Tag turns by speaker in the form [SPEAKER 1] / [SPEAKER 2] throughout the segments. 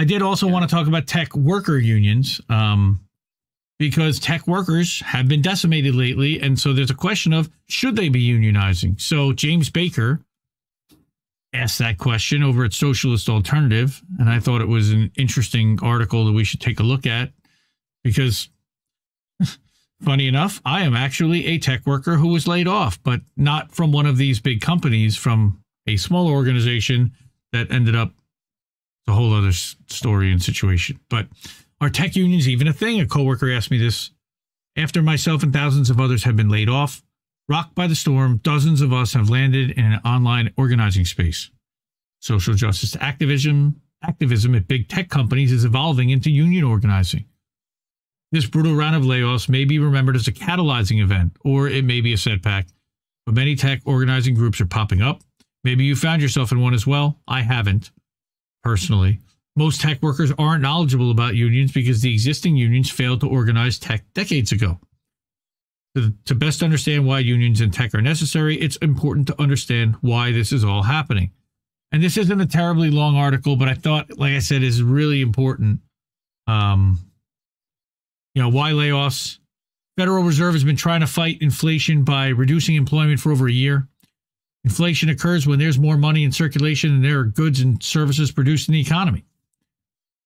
[SPEAKER 1] I did also want to talk about tech worker unions because tech workers have been decimated lately. And so there's a question of, should they be unionizing? So James Baker asked that question over at Socialist Alternative. And I thought it was an interesting article that we should take a look at because, funny enough, I am actually a tech worker who was laid off, but not from one of these big companies, from a smaller organization that ended up a whole other story and situation. But are tech unions even a thing? A coworker asked me this. After myself and thousands of others have been laid off, rocked by the storm, dozens of us have landed in an online organizing space. Social justice activism at big tech companies is evolving into union organizing. This brutal round of layoffs may be remembered as a catalyzing event, or it may be a setback, but many tech organizing groups are popping up. Maybe you found yourself in one as well. I haven't, personally. Most tech workers aren't knowledgeable about unions because the existing unions failed to organize tech decades ago. To best understand why unions in tech are necessary, it's important to understand why this is all happening. And this isn't a terribly long article, but I thought, like I said, is really important. Why layoffs? Federal Reserve has been trying to fight inflation by reducing employment for over a year. Inflation occurs when there's more money in circulation and there are goods and services produced in the economy.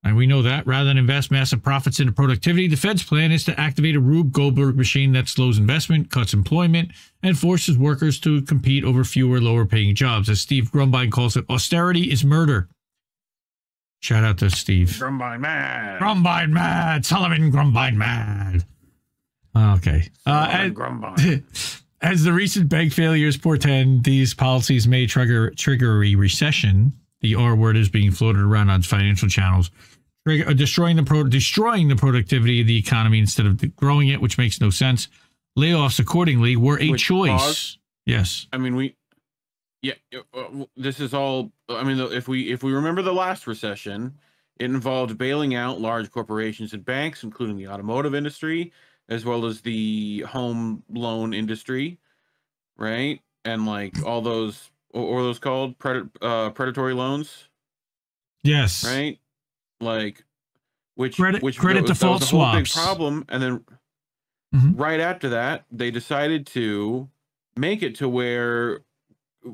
[SPEAKER 1] And we know that rather than invest massive profits into productivity, the Fed's plan is to activate a Rube Goldberg machine that slows investment, cuts employment, and forces workers to compete over fewer, lower-paying jobs. As Steve Grumbine calls it, austerity is murder. Shout out to Steve.
[SPEAKER 2] Grumbine mad.
[SPEAKER 1] Grumbine mad. Sullivan Grumbine mad. Okay.
[SPEAKER 2] Grumbine.
[SPEAKER 1] As the recent bank failures portend, these policies may trigger a recession. The R word is being floated around on financial channels, destroying the productivity of the economy instead of growing it, which makes no sense. Layoffs, accordingly, were a choice. Pause. Yes.
[SPEAKER 2] I mean, this is all. I mean, if we remember the last recession, it involved bailing out large corporations and banks, including the automotive industry, as well as the home loan industry, right? And like all those. Or those called predatory loans?
[SPEAKER 1] Yes.
[SPEAKER 2] Right? Like, which
[SPEAKER 1] credit default
[SPEAKER 2] was a whole big
[SPEAKER 1] swaps
[SPEAKER 2] problem, and then right after that, they decided to make it to where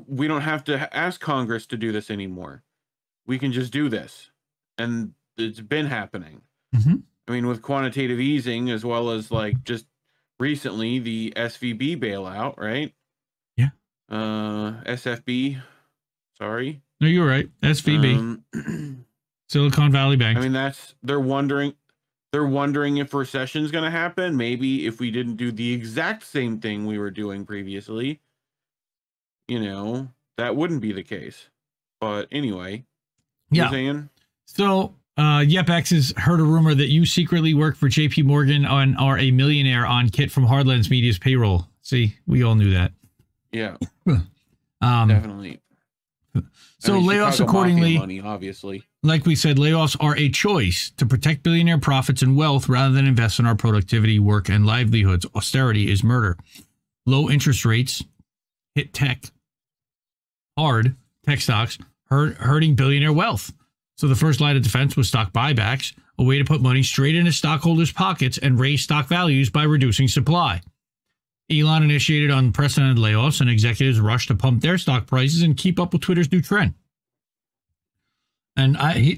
[SPEAKER 2] we don't have to ask Congress to do this anymore. We can just do this, and it's been happening. I mean, with quantitative easing, as well as like just recently the SVB bailout, right? SFB, sorry.
[SPEAKER 1] No, you're right. SVB, Silicon Valley Bank.
[SPEAKER 2] I mean, they're wondering if recession's going to happen. Maybe if we didn't do the exact same thing we were doing previously, that wouldn't be the case. But anyway,
[SPEAKER 1] yeah.
[SPEAKER 2] Saying?
[SPEAKER 1] So, YepX has heard a rumor that you secretly work for JP Morgan and are a millionaire on Kit from Hardlands Media's payroll. See, we all knew that.
[SPEAKER 2] Yeah, definitely.
[SPEAKER 1] So layoffs accordingly,
[SPEAKER 2] money, obviously.
[SPEAKER 1] Like we said, layoffs are a choice to protect billionaire profits and wealth rather than invest in our productivity, work, and livelihoods. Austerity is murder. Low interest rates hit tech stocks, hurting billionaire wealth. So the first line of defense was stock buybacks, a way to put money straight into stockholders' pockets and raise stock values by reducing supply. Elon initiated unprecedented layoffs, and executives rushed to pump their stock prices and keep up with Twitter's new trend. And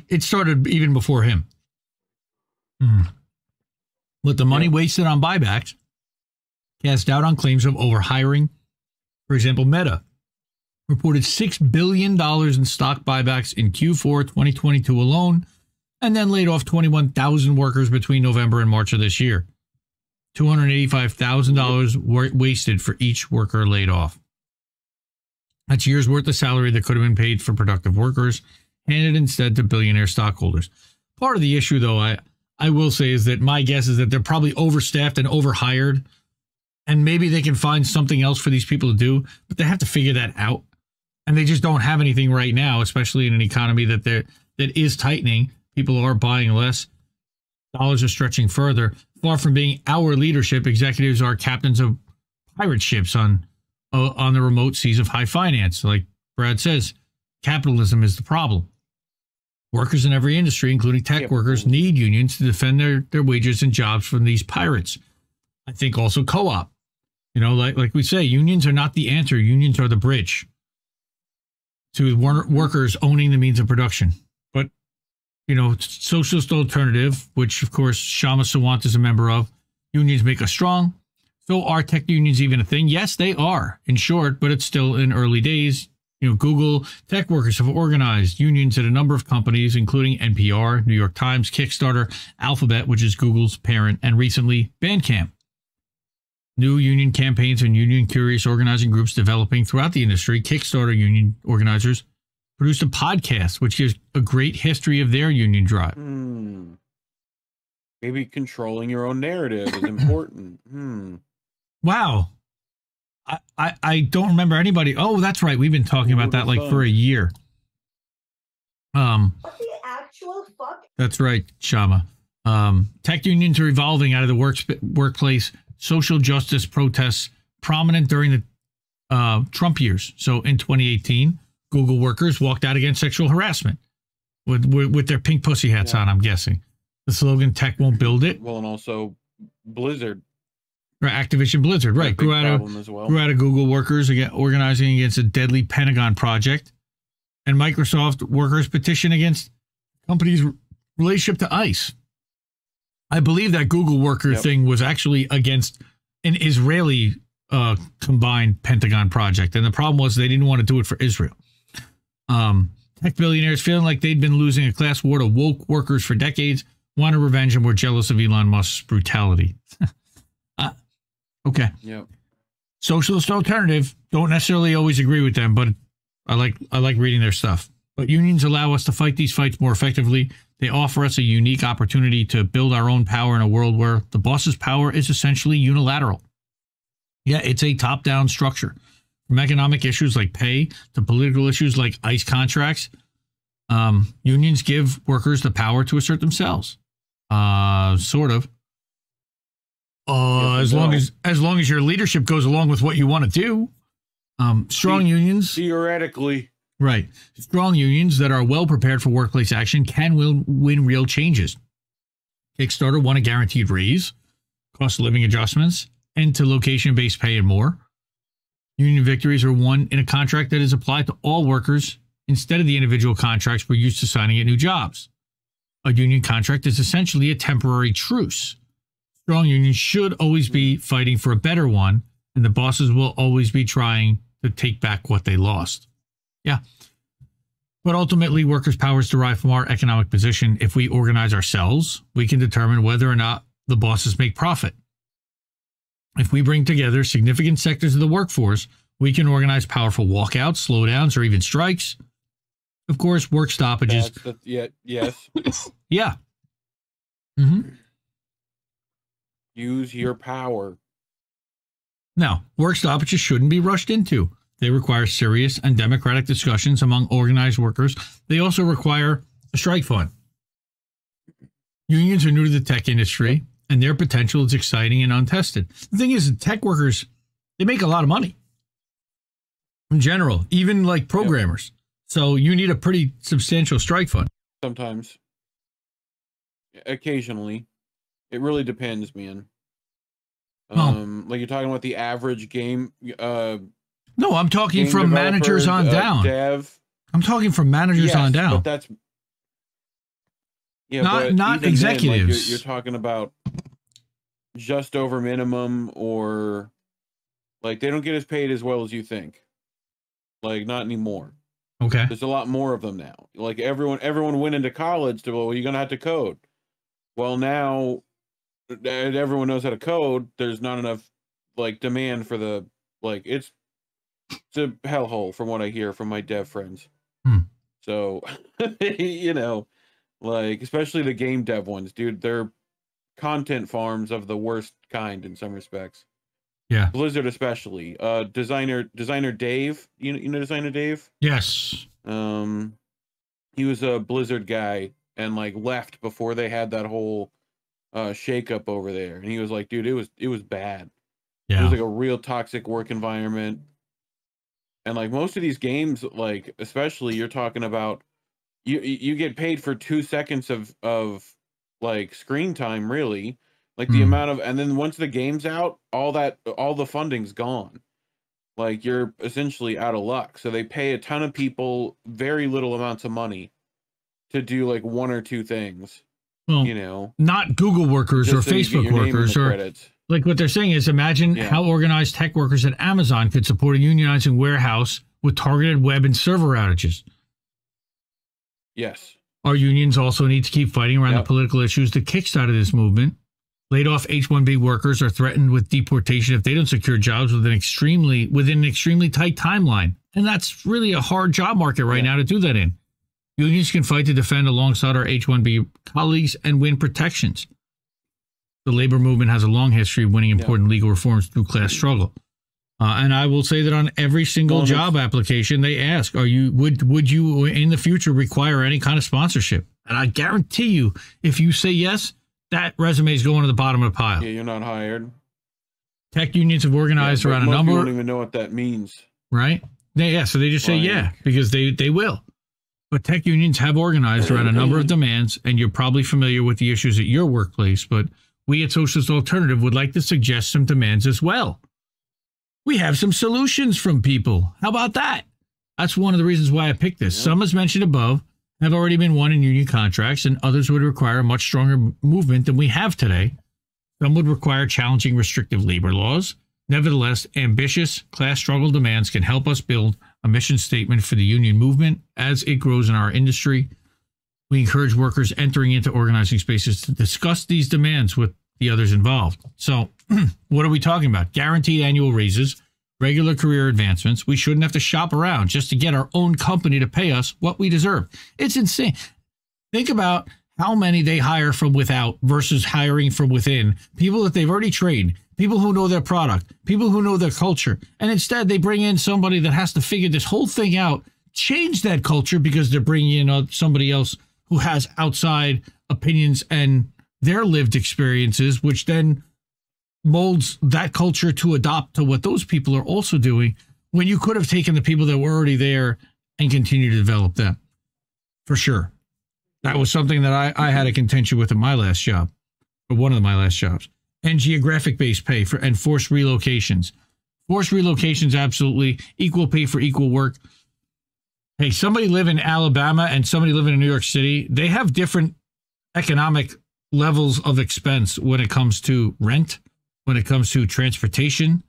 [SPEAKER 1] it started even before him. With the money wasted on buybacks, cast doubt on claims of overhiring. For example, Meta reported $6 billion in stock buybacks in Q4 2022 alone, and then laid off 21,000 workers between November and March of this year. $285,000 wasted for each worker laid off. That's years worth of salary that could have been paid for productive workers, handed instead to billionaire stockholders. Part of the issue, though, I will say, is that my guess is that they're probably overstaffed and overhired, and maybe they can find something else for these people to do, but they have to figure that out. And they just don't have anything right now, especially in an economy that is tightening. People are buying less. Dollars are stretching further. Far from being our leadership, executives are captains of pirate ships on the remote seas of high finance. Like Brad says, capitalism is the problem. Workers in every industry, including tech workers, need unions to defend their wages and jobs from these pirates. I think also co-op. You know, like we say, unions are not the answer. Unions are the bridge to workers owning the means of production. But, you know, Socialist Alternative, which, of course, Shama Sawant is a member of, unions make us strong. So are tech unions even a thing? Yes, they are, in short, but it's still in early days. You know, Google tech workers have organized unions at a number of companies, including NPR, New York Times, Kickstarter, Alphabet, which is Google's parent, and recently Bandcamp. New union campaigns and union-curious organizing groups developing throughout the industry. Kickstarter union organizers produced a podcast, which gives a great history of their union drive.
[SPEAKER 2] Maybe controlling your own narrative is important.
[SPEAKER 1] Wow. I don't remember anybody. Oh, that's right. We've been talking about that like for a year.
[SPEAKER 3] What the actual fuck?
[SPEAKER 1] That's right, Shama. Tech unions are evolving out of the workplace social justice protests prominent during the Trump years. So in 2018, Google workers walked out against sexual harassment with their pink pussy hats on, I'm guessing. The slogan, tech won't build it.
[SPEAKER 2] Well, and also Blizzard.
[SPEAKER 1] Right, Activision Blizzard, right. Grew out of Google workers organizing against a deadly Pentagon project. And Microsoft workers petition against companies' relationship to ICE. I believe that Google worker thing was actually against an Israeli combined Pentagon project. And the problem was they didn't want to do it for Israel. Tech billionaires feeling like they'd been losing a class war to woke workers for decades, wanted revenge and were jealous of Elon Musk's brutality. Okay.
[SPEAKER 2] Yep.
[SPEAKER 1] Socialist Alternative, don't necessarily always agree with them, but I like reading their stuff. But unions allow us to fight these fights more effectively. They offer us a unique opportunity to build our own power in a world where the boss's power is essentially unilateral. Yeah, it's a top-down structure. From economic issues like pay to political issues like ICE contracts, unions give workers the power to assert themselves. Sort of. As long as your leadership goes along with what you want to do. Strong unions.
[SPEAKER 2] Theoretically.
[SPEAKER 1] Right. Strong unions that are well prepared for workplace action can win real changes. Kickstarter won a guaranteed raise, cost of living adjustments, end to location-based pay, and more. Union victories are won in a contract that is applied to all workers instead of the individual contracts we're used to signing at new jobs. A union contract is essentially a temporary truce. Strong unions should always be fighting for a better one, and the bosses will always be trying to take back what they lost. Yeah. But ultimately, workers' power is derived from our economic position. If we organize ourselves, we can determine whether or not the bosses make profit. If we bring together significant sectors of the workforce, we can organize powerful walkouts, slowdowns, or even strikes. Of course, work stoppages.
[SPEAKER 2] Yes.
[SPEAKER 1] Yeah. Mm-hmm.
[SPEAKER 2] Use your power.
[SPEAKER 1] Now, work stoppages shouldn't be rushed into. They require serious and democratic discussions among organized workers. They also require a strike fund. Unions are new to the tech industry, and their potential is exciting and untested. The thing is, tech workers, they make a lot of money. In general, even like programmers. So you need a pretty substantial strike fund.
[SPEAKER 2] Sometimes. Occasionally. It really depends, man. Like you're talking about the average game.
[SPEAKER 1] No, I'm talking from managers on down.
[SPEAKER 2] Dev.
[SPEAKER 1] I'm talking from managers on down.
[SPEAKER 2] But that's
[SPEAKER 1] not executives.
[SPEAKER 2] Then, like you're talking about just over minimum, or like they don't get as paid as well as you think. Like not anymore.
[SPEAKER 1] Okay.
[SPEAKER 2] There's a lot more of them now. Like everyone went into college to, well, you're gonna have to code. Well, now that everyone knows how to code, there's not enough like demand for the it's a hellhole from what I hear from my dev friends. So like especially the game dev ones, dude, they're content farms of the worst kind in some respects.
[SPEAKER 1] Yeah.
[SPEAKER 2] Blizzard especially. Designer Dave, you know designer Dave?
[SPEAKER 1] Yes.
[SPEAKER 2] He was a Blizzard guy and like left before they had that whole shake up over there, and he was like, dude, it was bad. It was like a real toxic work environment. And like most of these games, like especially you're talking about you get paid for 2 seconds of like screen time, really. Like the amount of, and then once the game's out, all the funding's gone. Like you're essentially out of luck. So they pay a ton of people very little amounts of money to do like 1 or 2 things.
[SPEAKER 1] Well,
[SPEAKER 2] you know,
[SPEAKER 1] not Google workers or
[SPEAKER 2] so
[SPEAKER 1] Facebook workers or
[SPEAKER 2] credits.
[SPEAKER 1] Like what they're saying is imagine how organized tech workers at Amazon could support a unionizing warehouse with targeted web and server outages.
[SPEAKER 2] Yes.
[SPEAKER 1] Our unions also need to keep fighting around the political issues that kickstarted this movement. Laid off H-1B workers are threatened with deportation if they don't secure jobs within an extremely tight timeline. And that's really a hard job market right now to do that in. Unions can fight to defend alongside our H-1B colleagues and win protections. The labor movement has a long history of winning important legal reforms through class struggle. And I will say that on every single job application, they ask, would you in the future require any kind of sponsorship? And I guarantee you, if you say yes, that resume is going to the bottom of the pile.
[SPEAKER 2] Yeah, you're not hired.
[SPEAKER 1] Tech unions have organized around a number.
[SPEAKER 2] Most people don't even know what that means.
[SPEAKER 1] Right? So they just say because they will. But tech unions have organized around a number of demands, and you're probably familiar with the issues at your workplace, but we at Socialist Alternative would like to suggest some demands as well. We have some solutions from people. How about that? That's one of the reasons why I picked this. Some, as mentioned above, have already been won in union contracts, and others would require a much stronger movement than we have today. Some would require challenging restrictive labor laws. Nevertheless, ambitious class struggle demands can help us build a mission statement for the union movement as it grows in our industry. We encourage workers entering into organizing spaces to discuss these demands with the others involved. So what are we talking about? Guaranteed annual raises, regular career advancements. We shouldn't have to shop around just to get our own company to pay us what we deserve. It's insane. Think about how many they hire from without versus hiring from within. People that they've already trained, people who know their product, people who know their culture. And instead they bring in somebody that has to figure this whole thing out, change that culture because they're bringing in somebody else who has outside opinions and their lived experiences, which then molds that culture to adopt to what those people are also doing, when you could have taken the people that were already there and continued to develop them. For sure. That was something that I had a contention with in my last job, or one of my last jobs. And geographic-based pay and forced relocations. Forced relocations, absolutely. Equal pay for equal work. Hey, somebody live in Alabama and somebody live in New York City, they have different economic levels of expense when it comes to rent, when it comes to transportation.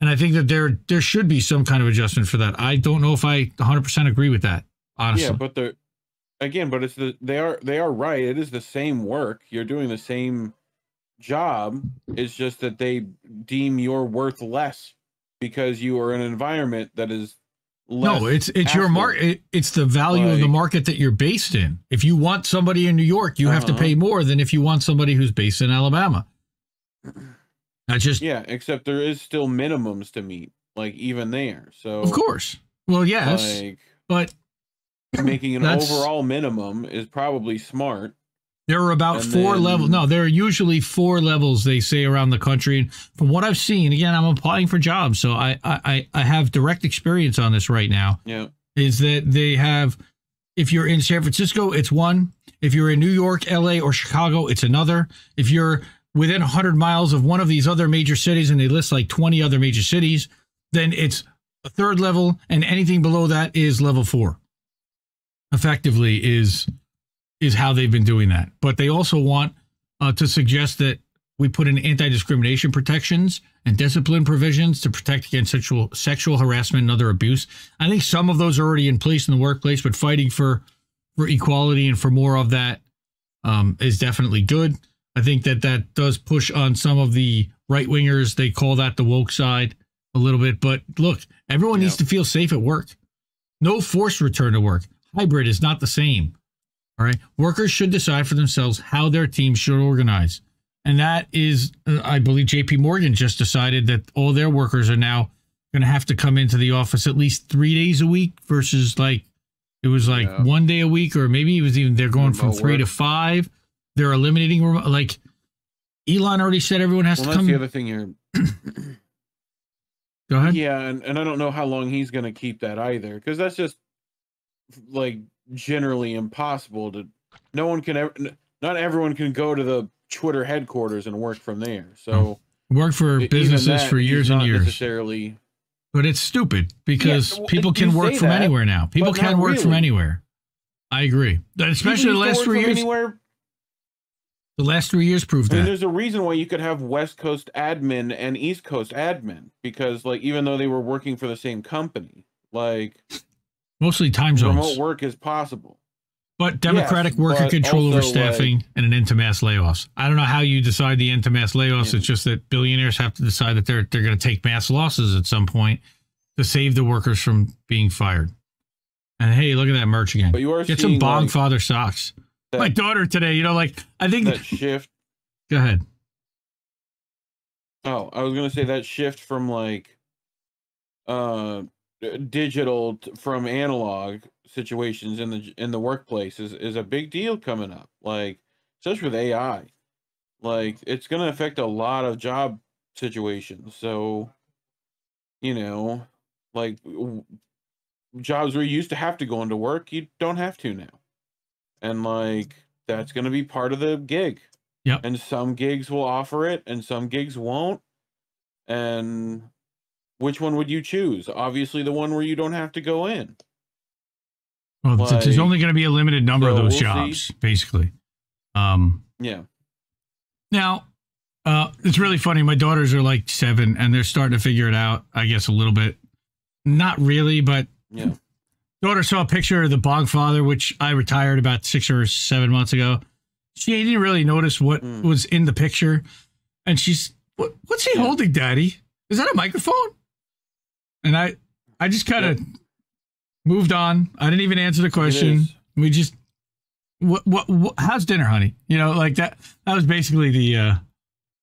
[SPEAKER 1] And I think that there should be some kind of adjustment for that. I don't know if I 100% agree with that, honestly.
[SPEAKER 2] Yeah, but they are right. It is the same work. You're doing the same job. It's just that they deem your worth less because you are in an environment that is less. No,
[SPEAKER 1] it's your market. It's the value of the market that you're based in. If you want somebody in New York, you have to pay more than if you want somebody who's based in Alabama. That's just
[SPEAKER 2] except there is still minimums to meet, like even there. So
[SPEAKER 1] of course, well, yes, but
[SPEAKER 2] making an overall minimum is probably smart.
[SPEAKER 1] There are about 4 levels. No, there are usually 4 levels, they say, around the country. And from what I've seen, again, I'm applying for jobs, so I have direct experience on this right now.
[SPEAKER 2] Yeah,
[SPEAKER 1] is that they have, if you're in San Francisco, it's 1. If you're in New York, LA, or Chicago, it's another. If you're within 100 miles of one of these other major cities, and they list like 20 other major cities, then it's a 3rd level, and anything below that is level 4. Effectively is how they've been doing that. But they also want to suggest that we put in anti-discrimination protections and discipline provisions to protect against sexual harassment and other abuse. I think some of those are already in place in the workplace, but fighting for equality and for more of that is definitely good. I think that does push on some of the right-wingers. They call that the woke side a little bit. But look, everyone needs to feel safe at work. No forced return to work. Hybrid is not the same. All right. Workers should decide for themselves how their teams should organize. And that is, I believe JP Morgan just decided that all their workers are now going to have to come into the office at least 3 days a week versus it was 1 day a week, or maybe it was even, they're going from 3 to 5. They're eliminating, Elon already said everyone has to come.
[SPEAKER 2] That's the other thing here.
[SPEAKER 1] Go ahead.
[SPEAKER 2] Yeah. And I don't know how long he's going to keep that either, because that's just generally impossible to. No one can ever. Not everyone can go to the Twitter headquarters and work from there. So
[SPEAKER 1] work for businesses for years and years.
[SPEAKER 2] Necessarily.
[SPEAKER 1] But it's stupid because people can work from anywhere now. People can work from anywhere. I agree. Especially the last 3 years. The last 3 years proved that.
[SPEAKER 2] There's a reason why you could have West Coast admin and East Coast admin, because like even though they were working for the same company, like
[SPEAKER 1] mostly time zones.
[SPEAKER 2] Remote work is possible.
[SPEAKER 1] But democratic worker control over staffing and an end to mass layoffs. I don't know how you decide the end to mass layoffs. Yeah. It's just that billionaires have to decide that they're going to take mass losses at some point to save the workers from being fired. And hey, look at that merch again.
[SPEAKER 2] But you are
[SPEAKER 1] get some Bogfather socks. My daughter today, I think
[SPEAKER 2] that shift.
[SPEAKER 1] Go ahead.
[SPEAKER 2] Oh, I was going to say that shift from like digital from analog situations in the workplace is a big deal coming up, like especially with AI. Like it's going to affect a lot of job situations. So like jobs where you used to have to go into work, you don't have to now, and like that's going to be part of the gig.
[SPEAKER 1] Yep.
[SPEAKER 2] And some gigs will offer it and some gigs won't. And which one would you choose? Obviously the one where you don't have to go in.
[SPEAKER 1] Well, there's only going to be a limited number of those jobs, basically.
[SPEAKER 2] Yeah.
[SPEAKER 1] Now, it's really funny. My daughters are like 7, and they're starting to figure it out, I guess, a little bit. Not really, but
[SPEAKER 2] yeah.
[SPEAKER 1] Daughter saw a picture of the Bogfather, which I retired about 6 or 7 months ago. She didn't really notice what was in the picture. And she's, what's he holding, Daddy? Is that a microphone? And I just kind of moved on. I didn't even answer the question. We just, what, how's dinner, honey? Like that. That was basically the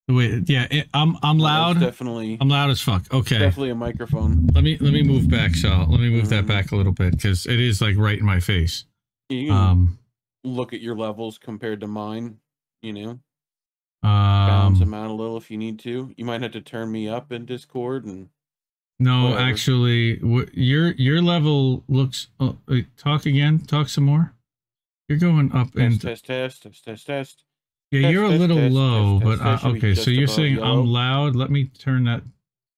[SPEAKER 1] way. Yeah, I'm loud.
[SPEAKER 2] Definitely.
[SPEAKER 1] I'm loud as fuck. Okay.
[SPEAKER 2] Definitely a microphone.
[SPEAKER 1] Let me move back, Sal. Let me move that back a little bit because it is like right in my face.
[SPEAKER 2] You can look at your levels compared to mine. Balance them out a little if you need to. You might have to turn me up in Discord and.
[SPEAKER 1] No,
[SPEAKER 2] whatever.
[SPEAKER 1] Actually, your level looks. Talk again. Talk some more. You're going up
[SPEAKER 2] test.
[SPEAKER 1] Yeah, you're a little low, but okay. So you're saying yellow. I'm loud. Let me turn that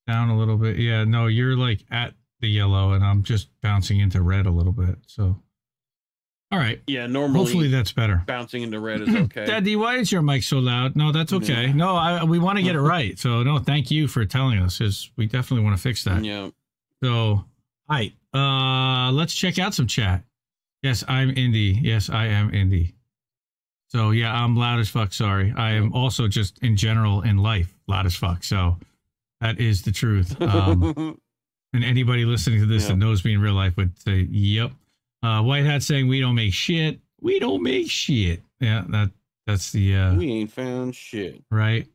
[SPEAKER 1] down a little bit. Yeah, no, you're like at the yellow, and I'm just bouncing into red a little bit. So, all right.
[SPEAKER 2] Yeah, normally.
[SPEAKER 1] Hopefully that's better.
[SPEAKER 2] Bouncing into red is okay.
[SPEAKER 1] Daddy, why is your mic so loud? No, that's okay. No, we want to get it right. So no, thank you for telling us. Because we definitely want to fix that.
[SPEAKER 2] Yeah.
[SPEAKER 1] So, all right. Let's check out some chat. Yes, I'm Indy. Yes, I am Indy. So yeah, I'm loud as fuck. Sorry. I am also just in general in life loud as fuck. So that is the truth. And anybody listening to this that knows me in real life would say, yep. White Hat saying we don't make shit. We don't make shit. Yeah, that's the
[SPEAKER 2] we ain't found shit.
[SPEAKER 1] Right.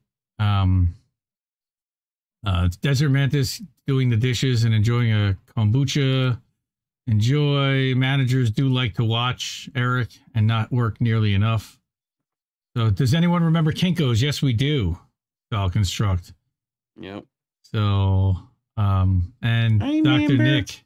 [SPEAKER 1] Desert Mantis doing the dishes and enjoying a kombucha. Enjoy. Managers do like to watch Eric and not work nearly enough. So does anyone remember Kinko's? Yes, we do. I'll construct.
[SPEAKER 2] Yep.
[SPEAKER 1] So and Dr. Nick.